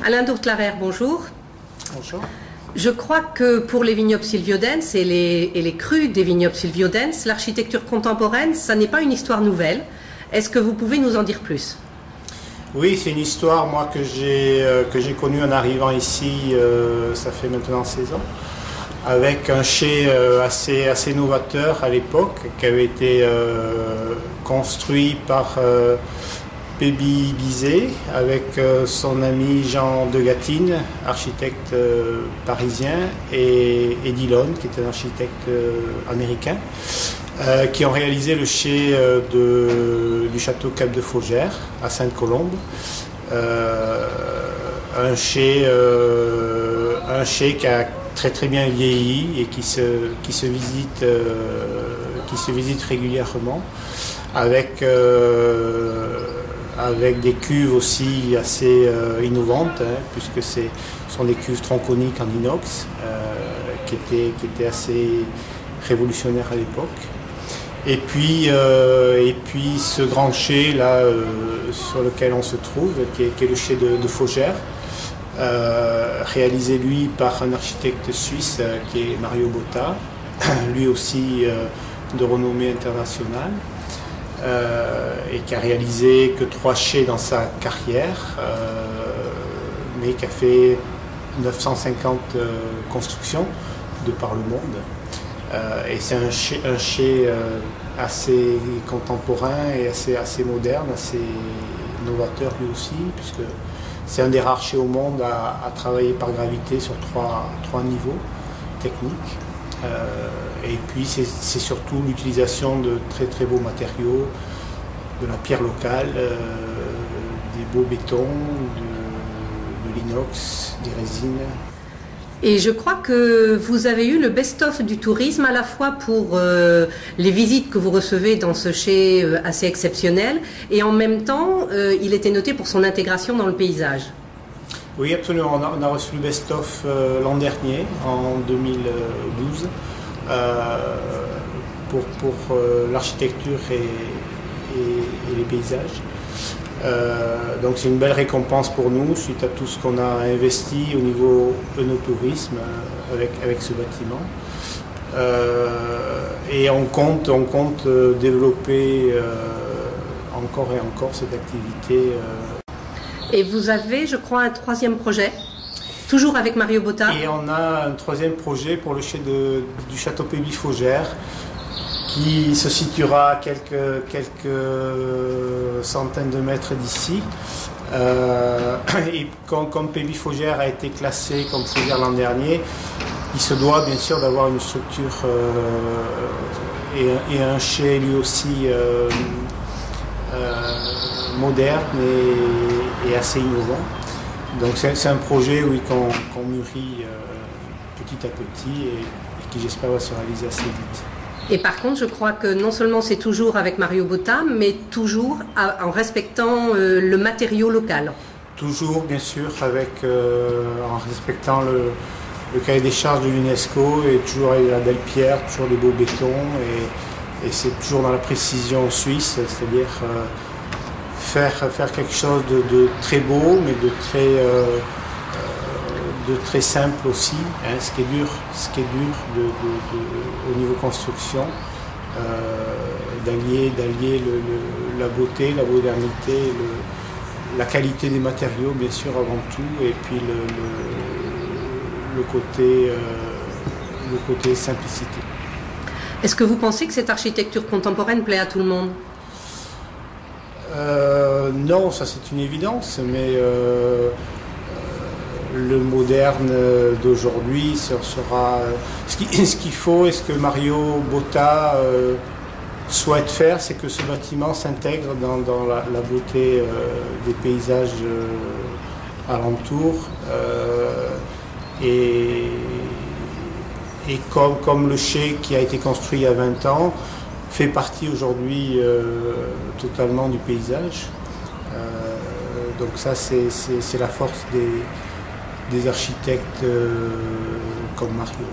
Alain Dourtlarer, bonjour. Bonjour. Je crois que pour les vignobles Sylviodens et les crus des vignobles Sylviodens, l'architecture contemporaine, ça n'est pas une histoire nouvelle. Est-ce que vous pouvez nous en dire plus? Oui, c'est une histoire moi que j'ai connue en arrivant ici, ça fait maintenant 16 ans, avec un chai assez novateur à l'époque, qui avait été construit par Pébi Guizet avec son ami Jean Degatine, architecte parisien, et Dillon, qui est un architecte américain, qui ont réalisé le chai du château Cap de Faugère à Sainte-Colombe. Un chai qui a très bien vieilli et qui se visite régulièrement, avec des cuves aussi assez innovantes, puisque ce sont des cuves tronconiques en inox qui étaient assez révolutionnaires à l'époque. Et puis ce grand chai là sur lequel on se trouve, qui est le chai de Faugère, réalisé lui par un architecte suisse qui est Mario Botta, lui aussi de renommée internationale. Et qui a réalisé que 3 chais dans sa carrière, mais qui a fait 950 constructions de par le monde. Et c'est un chai assez contemporain et assez moderne, assez novateur lui aussi, puisque c'est un des rares chais au monde à travailler par gravité sur trois niveaux techniques. Et puis c'est surtout l'utilisation de très beaux matériaux, de la pierre locale, des beaux bétons, de l'inox, des résines. Et je crois que vous avez eu le best-of du tourisme, à la fois pour les visites que vous recevez dans ce chai assez exceptionnel, et en même temps, il était noté pour son intégration dans le paysage. Oui, absolument. On a reçu le best-of l'an dernier, en 2012, pour l'architecture et les paysages. Donc c'est une belle récompense pour nous, suite à tout ce qu'on a investi au niveau œnotourisme avec ce bâtiment. Et on compte développer encore et encore cette activité. Et vous avez, je crois, un 3e projet, toujours avec Mario Botta. Et on a un 3e projet pour le chai du château Pébi Faugère, qui se situera à quelques centaines de mètres d'ici. Et comme Pébi Faugère a été classé comme Faugère l'an dernier, il se doit bien sûr d'avoir une structure et un chai lui aussi moderne et assez innovant. Donc c'est un projet qu'on mûrit petit à petit et qui j'espère va se réaliser assez vite. Et par contre, je crois que non seulement c'est toujours avec Mario Botta, mais toujours en respectant le matériau local. Toujours, bien sûr, en respectant le cahier des charges de l'UNESCO, et toujours avec la belle pierre, toujours des beaux bétons, et c'est toujours dans la précision suisse, c'est-à-dire faire quelque chose de très beau, mais de très simple aussi, hein, ce qui est dur au niveau construction, d'allier la beauté, la modernité, la qualité des matériaux bien sûr avant tout, et puis le côté simplicité. Est-ce que vous pensez que cette architecture contemporaine plaît à tout le monde? Non, ça c'est une évidence, mais le moderne d'aujourd'hui sera ce qu'il faut, et ce que Mario Botta souhaite faire, c'est que ce bâtiment s'intègre dans la beauté des paysages alentours, et comme le chai qui a été construit il y a 20 ans fait partie aujourd'hui totalement du paysage. Donc ça c'est la force des architectes comme Mario.